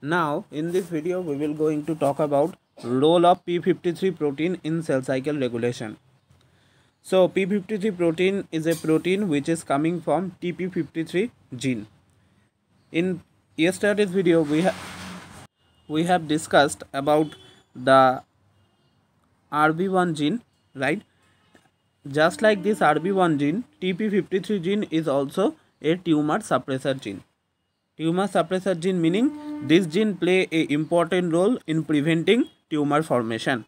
Now in this video we will going to talk about role of P53 protein in cell cycle regulation. So P53 protein is a protein which is coming from TP53 gene. In yesterday's video we have discussed about the RB1 gene, right? Just like this RB1 gene, TP53 gene is also a tumor suppressor gene. Tumor suppressor gene meaning this gene play a important role in preventing tumor formation,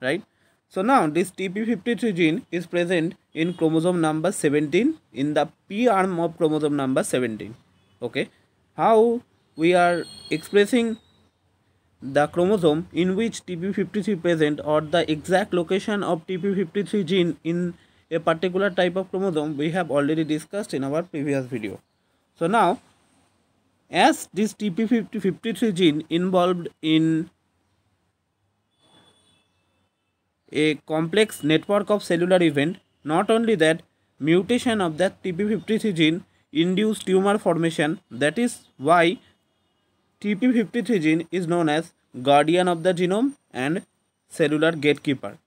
right? So now this TP53 gene is present in chromosome number 17 in the P arm of chromosome number 17. Okay, how we are expressing the chromosome in which TP53 present or the exact location of TP53 gene in a particular type of chromosome we have already discussed in our previous video. So now as this TP53 gene involved in a complex network of cellular event, not only that, mutation of that TP53 gene induce tumor formation. That is why TP53 gene is known as guardian of the genome and cellular gatekeeper.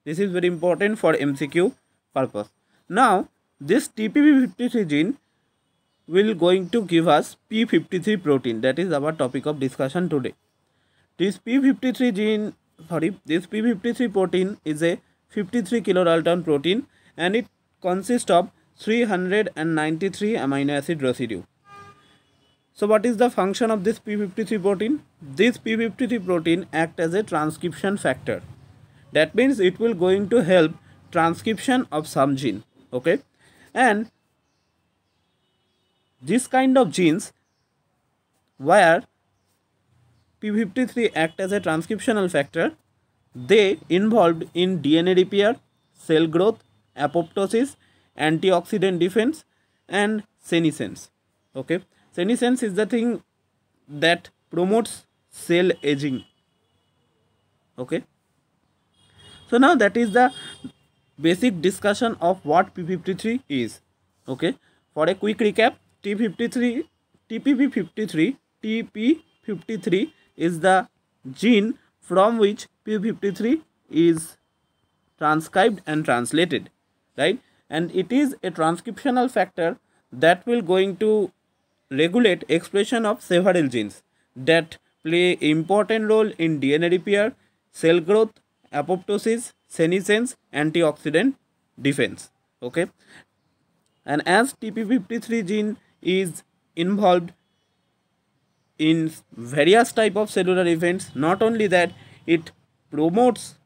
This is very important for MCQ purpose. Now this TP53 gene will going to give us P53 protein. That is our topic of discussion today. This P53 protein is a 53 kilodalton protein and it consists of 393 amino acid residue. So what is the function of this P53 protein? This P53 protein acts as a transcription factor. That means it will going to help transcription of some gene. Okay, and this kind of genes where P53 act as a transcriptional factor, they involved in DNA repair, cell growth, apoptosis, antioxidant defense and senescence. Okay, senescence is the thing that promotes cell aging. Okay, so now that is the basic discussion of what P53 is. Okay, for a quick recap, TP53 is the gene from which P53 is transcribed and translated, right? And it is a transcriptional factor that will going to regulate expression of several genes that play an important role in DNA repair, cell growth, apoptosis, senescence, antioxidant defense. Okay, and as TP53 gene is involved in various type of cellular events, not only that, it promotes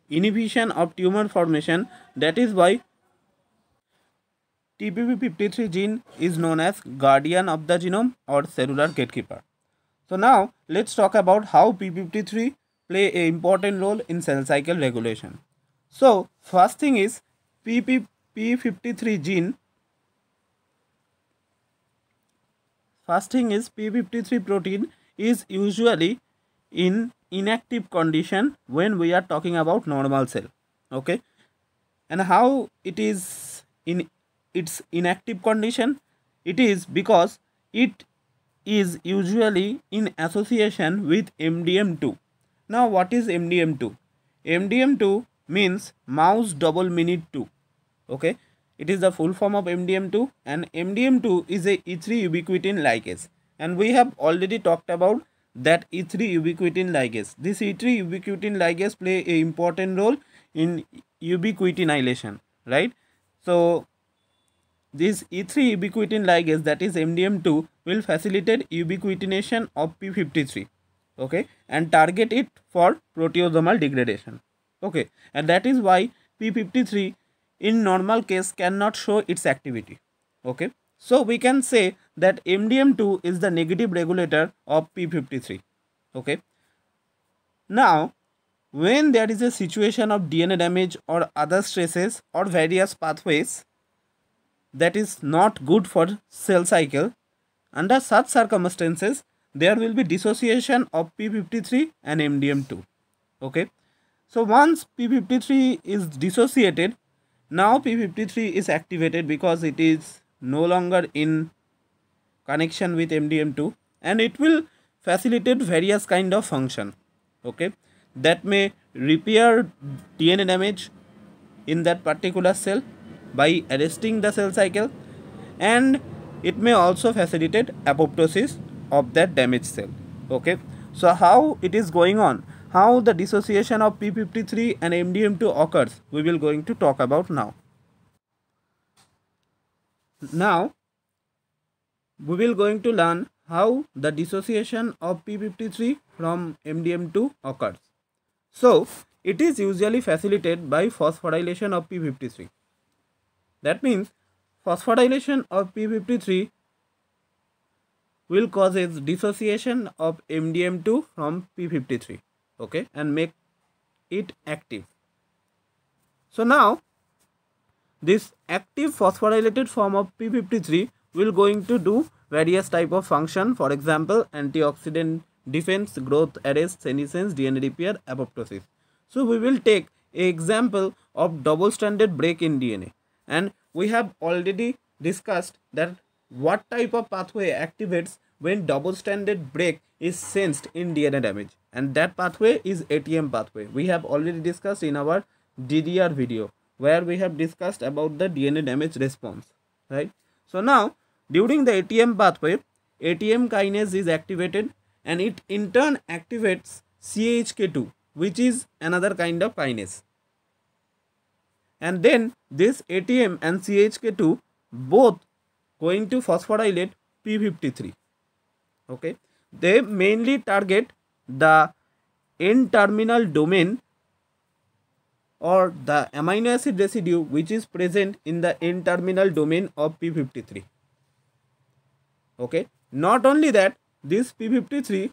inhibition of tumor formation. That is why TP53 gene is known as guardian of the genome or cellular gatekeeper. So now let's talk about how P53 play an important role in cell cycle regulation. So first thing is P53 gene. First thing is P53 protein is usually in inactive condition when we are talking about normal cell. Okay, and how it is in its inactive condition? It is because it is usually in association with MDM2. Now what is MDM2? MDM2 means mouse double minute 2. Okay, it is the full form of MDM2 and MDM2 is a E3 ubiquitin ligase, and we have already talked about that E3 ubiquitin ligase. This E3 ubiquitin ligase play a important role in ubiquitinylation, right? So this E3 ubiquitin ligase, that is MDM2, will facilitate ubiquitination of P53, okay, and target it for proteasomal degradation. Okay, and that is why P53 in normal case cannot show its activity. Okay, so we can say that MDM2 is the negative regulator of P53. Okay, now when there is a situation of DNA damage or other stresses or various pathways that is not good for cell cycle, under such circumstances there will be dissociation of P53 and MDM2. Okay, so once P53 is dissociated, now P53 is activated because it is no longer in connection with MDM2, and it will facilitate various kind of function, okay, that may repair DNA damage in that particular cell by arresting the cell cycle, and it may also facilitate apoptosis of that damaged cell. Okay, so how it is going on, how the dissociation of P53 and MDM2 occurs, we will going to talk about now. Now we will going to learn how the dissociation of P53 from MDM2 occurs. So it is usually facilitated by phosphorylation of P53. That means phosphorylation of P53 will causes dissociation of MDM2 from P53, okay, and make it active. So now this active phosphorylated form of P53 will going to do various type of function, for example antioxidant defense, growth arrest, senescence, DNA repair, apoptosis. So we will take an example of double stranded break in DNA, and we have already discussed that what type of pathway activates when double stranded break is sensed in DNA damage, and that pathway is ATM pathway. We have already discussed in our DDR video where we have discussed about the DNA damage response, right? So now during the ATM pathway, ATM kinase is activated and it in turn activates CHK2, which is another kind of kinase. And then this ATM and CHK2 both going to phosphorylate P53. Okay, they mainly target the N-terminal domain or the amino acid residue which is present in the N-terminal domain of P53. Okay, not only that, this P53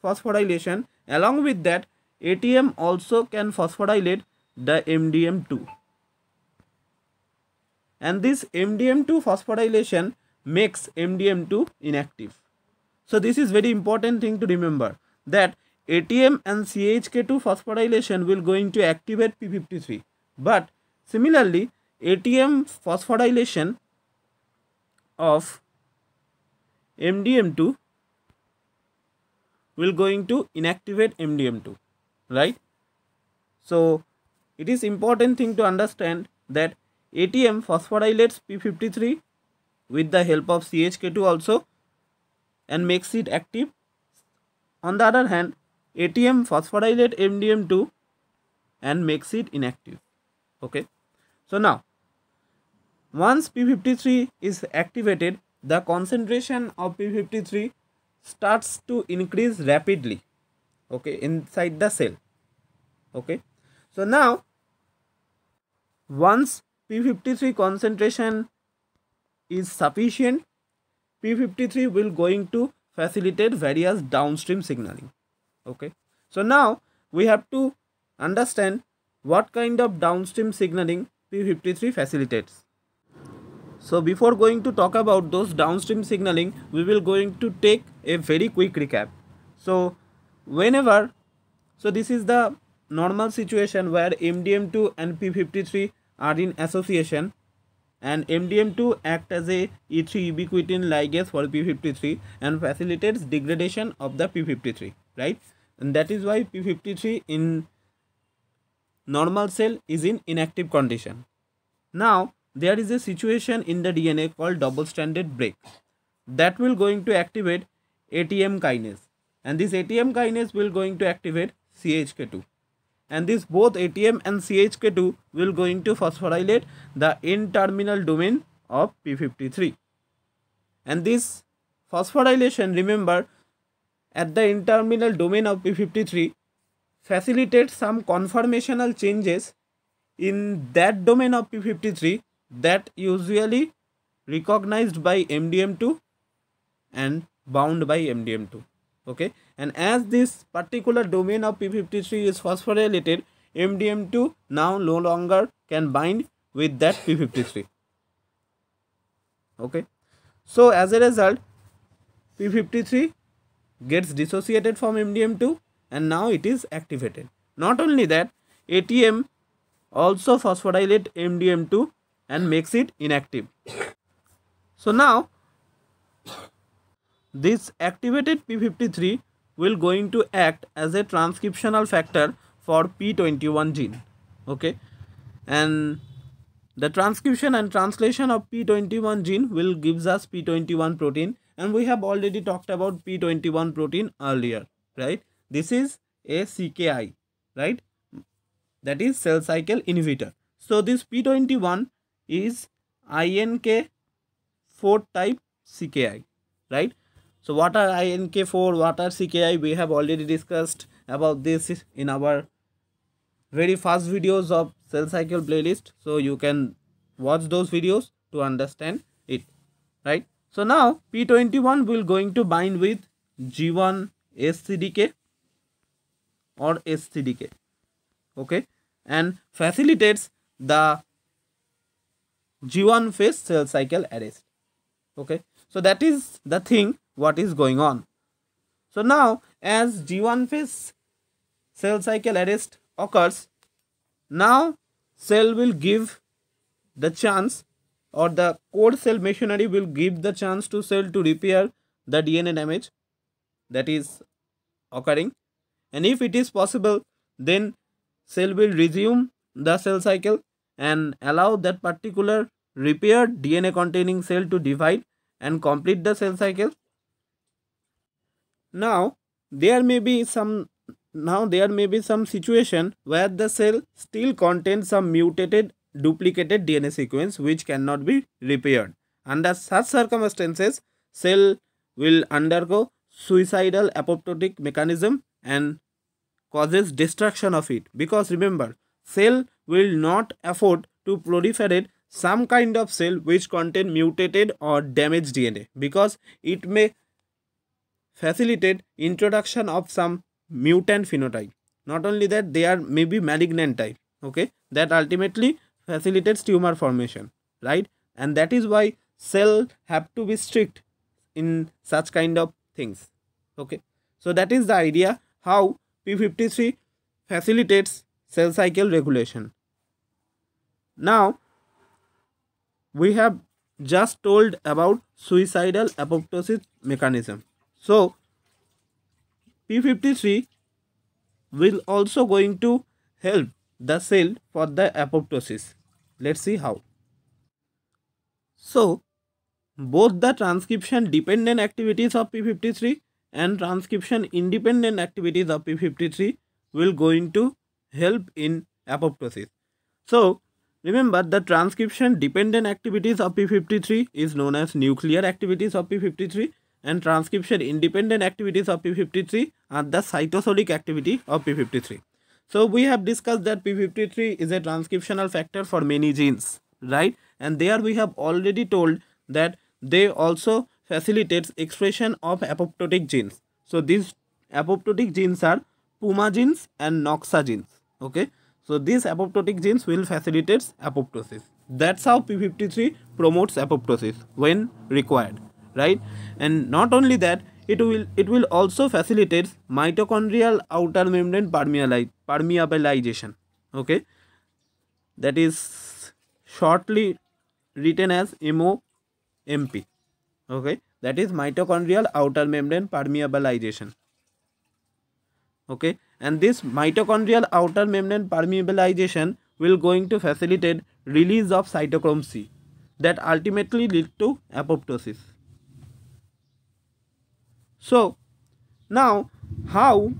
phosphorylation, along with that ATM also can phosphorylate the MDM2, and this MDM2 phosphorylation makes MDM2 inactive. So this is very important thing to remember, that ATM and CHK2 phosphorylation will going to activate P53, but similarly ATM phosphorylation of MDM2 will going to inactivate MDM2, right? So it is important thing to understand that ATM phosphorylates P53 with the help of CHK2 also and makes it active. On the other hand, ATM phosphorylate MDM2 and makes it inactive. Okay, so now once P53 is activated, the concentration of P53 starts to increase rapidly, okay, inside the cell. Okay, so now once P53 concentration is sufficient, P53 will going to facilitate various downstream signaling. Okay, so now we have to understand what kind of downstream signaling P53 facilitates. So before going to talk about those downstream signaling, we will going to take a very quick recap. So this is the normal situation where MDM2 and P53 are in association, and MDM2 act as a E3 ubiquitin ligase for P53 and facilitates degradation of the P53, right? And that is why P53 in normal cell is in inactive condition. Now there is a situation in the DNA called double stranded break that will going to activate ATM kinase, and this ATM kinase will going to activate CHK2, and this both ATM and CHK2 will going to phosphorylate the N-terminal domain of P53, and this phosphorylation, remember, at the N-terminal domain of P53 facilitates some conformational changes in that domain of P53 that usually recognized by MDM2 and bound by MDM2. Okay, and as this particular domain of P53 is phosphorylated, MDM2 now no longer can bind with that P53. Okay, so as a result, P53 gets dissociated from MDM2 and now it is activated. Not only that, ATM also phosphorylate MDM2 and makes it inactive. So now this activated P53 will going to act as a transcriptional factor for P21 gene. Okay, and the transcription and translation of P21 gene will gives us P21 protein, and we have already talked about P21 protein earlier, right? This is a CKI, right? That is cell cycle inhibitor. So this P21 is INK4 type CKI, right? So what are INK4, what are CKI? We have already discussed about this in our very fast videos of cell cycle playlist, so you can watch those videos to understand it, right? So now P21 will going to bind with G1 SCDK or SCDK, okay, and facilitates the G1 phase cell cycle arrest. Okay, so that is the thing what is going on. So now as G1 phase cell cycle arrest occurs, now cell will give the chance, or the core cell machinery will give the chance to cell to repair the DNA damage that is occurring, and if it is possible, then cell will resume the cell cycle and allow that particular repaired DNA containing cell to divide and complete the cell cycle. Now there may be some situation where the cell still contains some mutated duplicated DNA sequence which cannot be repaired. Under such circumstances, cell will undergo suicidal apoptotic mechanism and causes destruction of it, because remember, cell will not afford to proliferate some kind of cell which contain mutated or damaged DNA, because it may facilitate introduction of some mutant phenotype. Not only that, they are maybe malignant type, okay, that ultimately facilitates tumor formation, right? And that is why cell have to be strict in such kind of things. Okay, so that is the idea how P53 facilitates cell cycle regulation. Now we have just told about suicidal apoptosis mechanism. So P53 will also going to help the cell for the apoptosis. Let's see how. So both the transcription dependent activities of P53 and transcription independent activities of P53 will going to help in apoptosis. So remember, the transcription dependent activities of P53 is known as nuclear activities of P53, and transcription independent activities of P53 are the cytosolic activity of P53. So we have discussed that P53 is a transcriptional factor for many genes, right? And there we have already told that they also facilitates expression of apoptotic genes. So these apoptotic genes are Puma genes and Noxa genes. Okay, so these apoptotic genes will facilitate apoptosis. That's how P53 promotes apoptosis when required, right? And not only that, it will also facilitate mitochondrial outer membrane permeabilization. Okay, that is shortly written as MOMP. Okay, that is mitochondrial outer membrane permeabilization. Okay, and this mitochondrial outer membrane permeabilization will going to facilitate release of cytochrome C that ultimately lead to apoptosis. So now how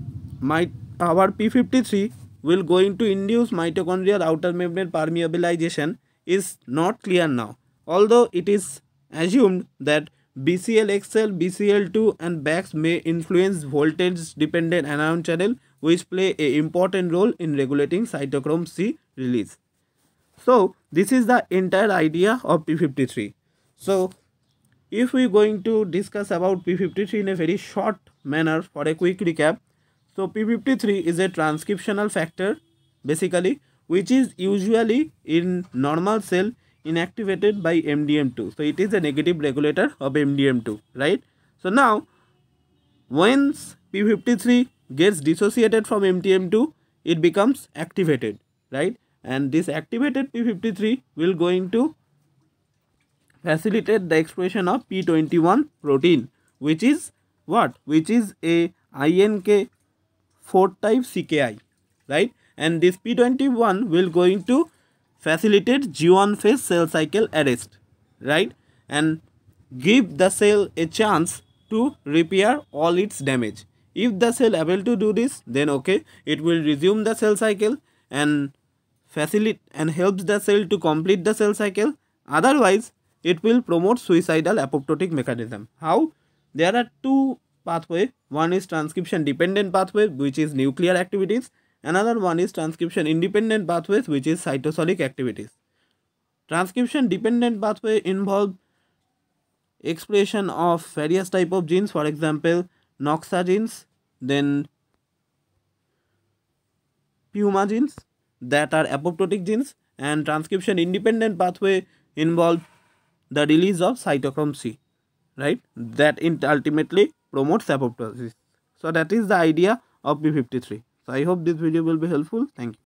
our P53 will going to induce mitochondrial outer membrane permeabilization is not clear now, although it is assumed that BCL-XL, BCL2 and BAX may influence voltage dependent anion channel which play a important role in regulating cytochrome C release. So this is the entire idea of P53. So if we are going to discuss about P53 in a very short manner for a quick recap, so P53 is a transcriptional factor basically, which is usually in normal cell inactivated by MDM2. So it is a negative regulator of MDM2, right? So now once P53 gets dissociated from MDM2, it becomes activated, right? And this activated P53 will going to facilitate the expression of P21 protein, which is what? Which is a INK 4 type CKI, right? And this P21 will going to facilitate G1 phase cell cycle arrest, right? And give the cell a chance to repair all its damage. If the cell able to do this, then okay, it will resume the cell cycle and facilitate and helps the cell to complete the cell cycle. Otherwise, it will promote suicidal apoptotic mechanism. How? There are two pathway. One is transcription dependent pathway, which is nuclear activities. Another one is transcription independent pathways, which is cytosolic activities. Transcription dependent pathway involve expression of various type of genes, for example NOXA genes, then PUMA genes that are apoptotic genes, and transcription independent pathway involve the release of cytochrome C, right, that ultimately promotes apoptosis. So that is the idea of P53. So I hope this video will be helpful. Thank you.